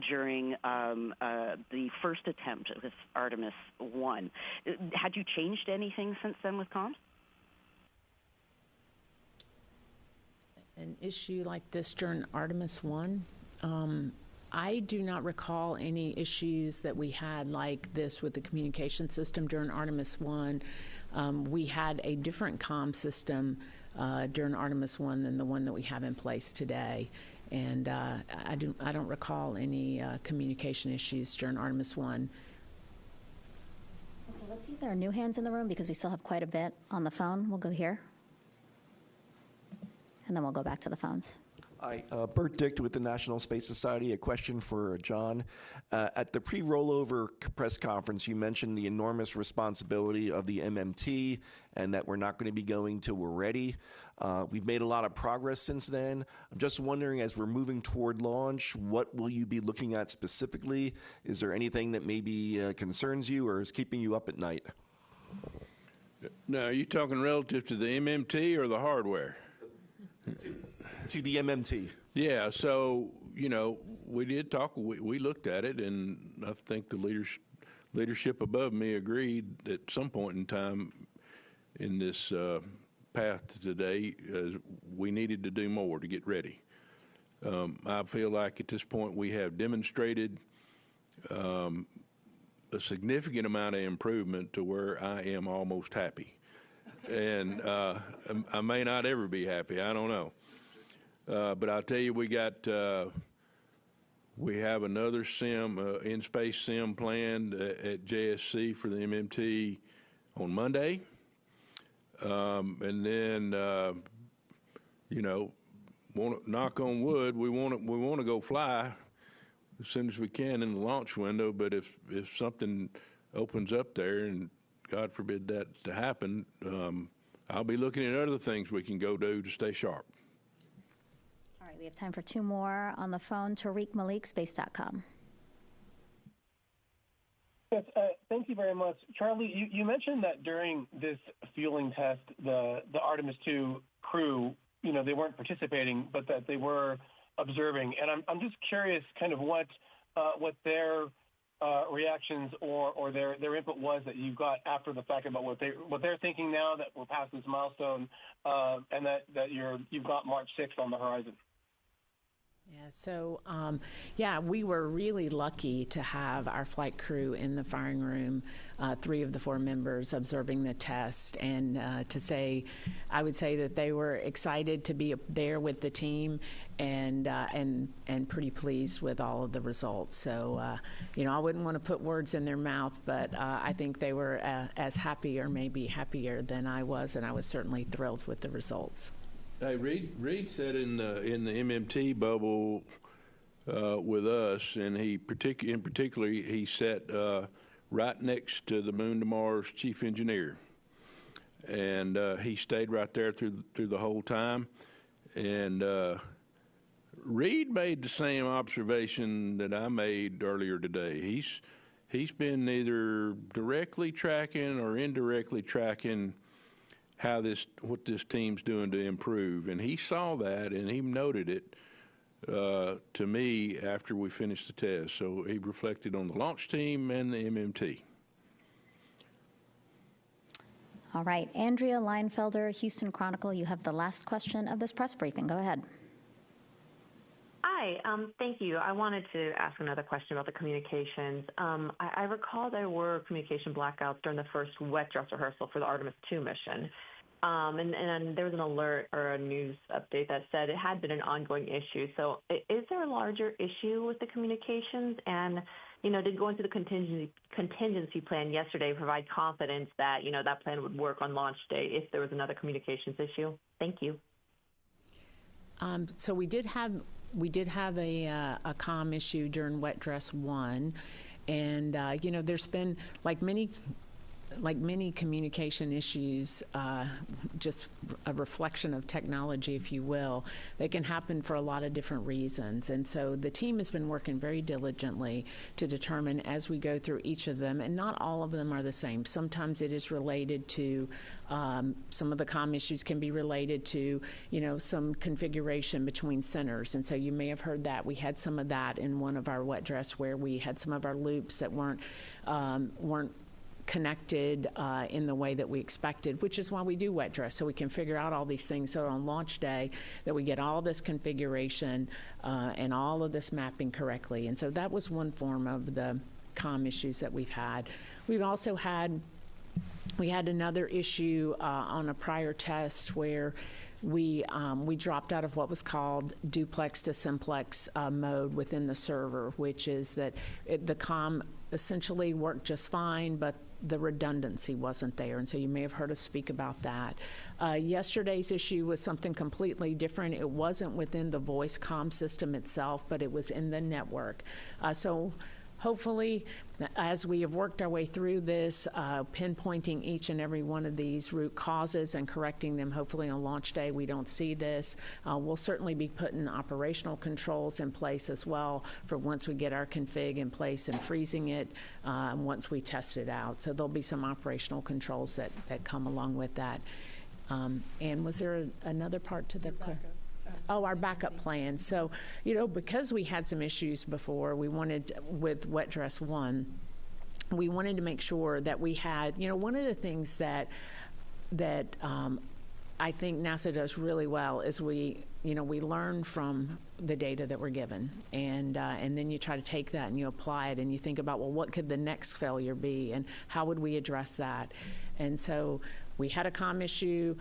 during the first attempt with Artemis 1. Had you changed anything since then with comms? An issue like this during Artemis 1, I do not recall any issues that we had like this with the communication system during Artemis 1. We had a different comm system during Artemis 1 than the one that we have in place today, and I don't recall any communication issues during Artemis 1. Okay, let's see if there are new hands in the room because we still have quite a bit on the phone. We'll go here. And then we'll go back to the phones. Hi, Bert Dicht with the National Space Society. A question for John. At the pre-rollover press conference, you mentioned the enormous responsibility of the MMT and that we're not going to be going till we're ready. We've made a lot of progress since then. I'm just wondering, as we're moving toward launch, what will you be looking at specifically? Is there anything that maybe concerns you or is keeping you up at night? Now, are you talking relative to the MMT or the hardware? To the MMT. Yeah, so, we did talk, we looked at it, and I think the leadership above me agreed at some point in time in this path to today, we needed to do more to get ready. I feel like at this point we have demonstrated a significant amount of improvement to where I am almost happy. And I may not ever be happy. I don't know. But I'll tell you, we have another in-space sim planned at JSC for the MMT on Monday. And then, knock on wood, we want to go fly as soon as we can in the launch window. But if something opens up there, and God forbid that to happen, I'll be looking at other things we can go do to stay sharp. All right, we have time for two more on the phone. Tariq Malik, Space.com. Yes, thank you very much. Charlie, you mentioned that during this fueling test, the Artemis II crew, they weren't participating, but that they were observing. And I'm just curious kind of what their reactions or their input was that you got after the fact about what they're thinking now that we're past this milestone, and that you've got March 6th on the horizon. Yeah, so we were really lucky to have our flight crew in the firing room, 3 of the 4 members observing the test, and I would say that they were excited to be there with the team, and pretty pleased with all of the results. So, I wouldn't want to put words in their mouth, but I think they were as happy or maybe happier than I was, and I was certainly thrilled with the results. Hey, Reed said in the MMT bubble with us, and in particular, he sat right next to the Moon to Mars chief engineer, and he stayed right there through the whole time. And Reed made the same observation that I made earlier today. He's been either directly tracking or indirectly tracking what this team's doing to improve, and he saw that and he noted it to me after we finished the test. So he reflected on the launch team and the MMT. All right, Andrea Leinfelder, Houston Chronicle, you have the last question of this press briefing. Go ahead. Hi, thank you. I wanted to ask another question about the communications. I recall there were communication blackouts during the first wet dress rehearsal for the Artemis II mission. And there was an alert or a news update that said it had been an ongoing issue. So is there a larger issue with the communications? And, did going through the contingency plan yesterday provide confidence that, that plan would work on launch day if there was another communications issue? Thank you. So we did have a comm issue during wet dress 1, and there's been like many communication issues, just a reflection of technology, if you will. They can happen for a lot of different reasons, and so the team has been working very diligently to determine as we go through each of them, and not all of them are the same. Sometimes it is related to some of the comm issues can be related to some configuration between centers, and so you may have heard that we had some of that in one of our wet dress where we had some of our loops that weren't connected in the way that we expected, which is why we do wet dress, so we can figure out all these things, so on launch day that we get all this configuration and all of this mapping correctly. And so that was one form of the comm issues that we've had. We've also had another issue on a prior test where we dropped out of what was called duplex to simplex mode within the server, which is that the comm essentially worked just fine, but the redundancy wasn't there, and so you may have heard us speak about that. Yesterday's issue was something completely different. It wasn't within the voice comm system itself, but it was in the network. So hopefully, as we have worked our way through this, pinpointing each and every one of these root causes and correcting them, hopefully on launch day we don't see this. We'll certainly be putting operational controls in place as well for once we get our config in place and freezing it once we test it out. So there'll be some operational controls that come along with that. And was there another part to the question? Oh, our backup plan. So, because we had some issues before, we wanted, with wet dress 1, we wanted to make sure that we had, one of the things that I think NASA does really well is we we learn from the data that we're given, and then you try to take that and you apply it, and you think about, well, what could the next failure be, and how would we address that? And so we had a comm issue.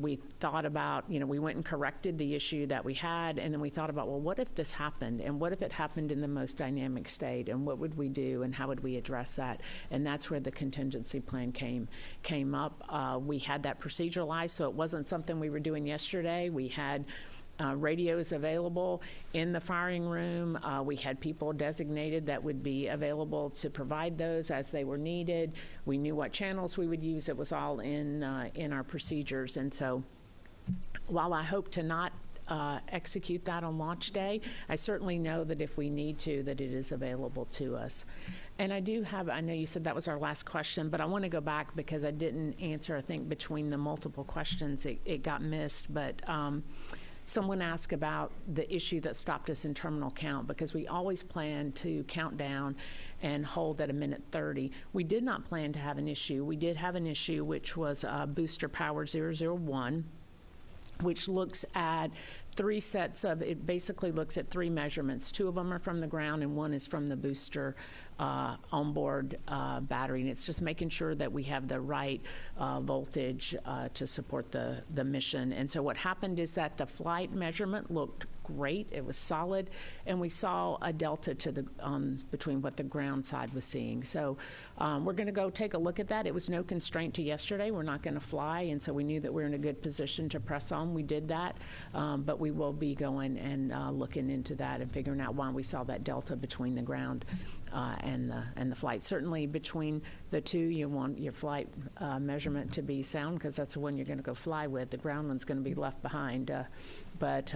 We thought about, we went and corrected the issue that we had, and then we thought about, well, what if this happened, and what if it happened in the most dynamic state, and what would we do, and how would we address that? And that's where the contingency plan came up. We had that proceduralized, so it wasn't something we were doing yesterday. We had radios available in the firing room. We had people designated that would be available to provide those as they were needed. We knew what channels we would use. It was all in our procedures. And so while I hope to not execute that on launch day, I certainly know that if we need to, that it is available to us. And I know you said that was our last question, but I want to go back because I didn't answer, I think, between the multiple questions, it got missed. But someone asked about the issue that stopped us in terminal count, because we always plan to count down and hold at a minute 30. We did not plan to have an issue. We did have an issue, which was booster power 001, which looks at it basically looks at 3 measurements. 2 of them are from the ground and 1 is from the booster onboard battery. And it's just making sure that we have the right voltage to support the mission. And so what happened is that the flight measurement looked great. It was solid, and we saw a delta to the between what the ground side was seeing. So we're going to go take a look at that. It was no constraint to yesterday. We're not going to fly, and so we knew that we're in a good position to press on. We did that, but we will be going and looking into that and figuring out why we saw that delta between the ground and the flight. Certainly between the two, you want your flight measurement to be sound, because that's the one you're going to go fly with. The ground one's going to be left behind, but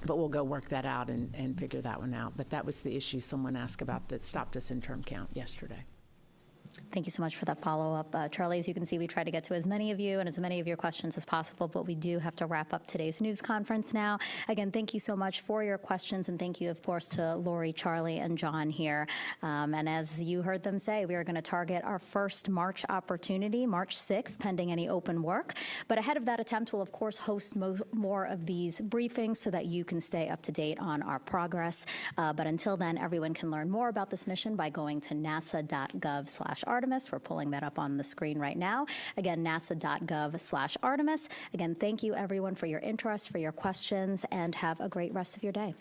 we'll go work that out and figure that one out. But that was the issue someone asked about that stopped us in term count yesterday. Thank you so much for that follow-up. Charlie, as you can see, we try to get to as many of you and as many of your questions as possible, but we do have to wrap up today's news conference now. Again, thank you so much for your questions, and thank you, of course, to Lori, Charlie, and John here. And as you heard them say, we are going to target our first March opportunity, March 6th, pending any open work. But ahead of that attempt, we'll, of course, host more of these briefings so that you can stay up to date on our progress. But until then, everyone can learn more about this mission by going to nasa.gov/Artemis. We're pulling that up on the screen right now. Again, nasa.gov/Artemis. Again, thank you, everyone, for your interest, for your questions, and have a great rest of your day.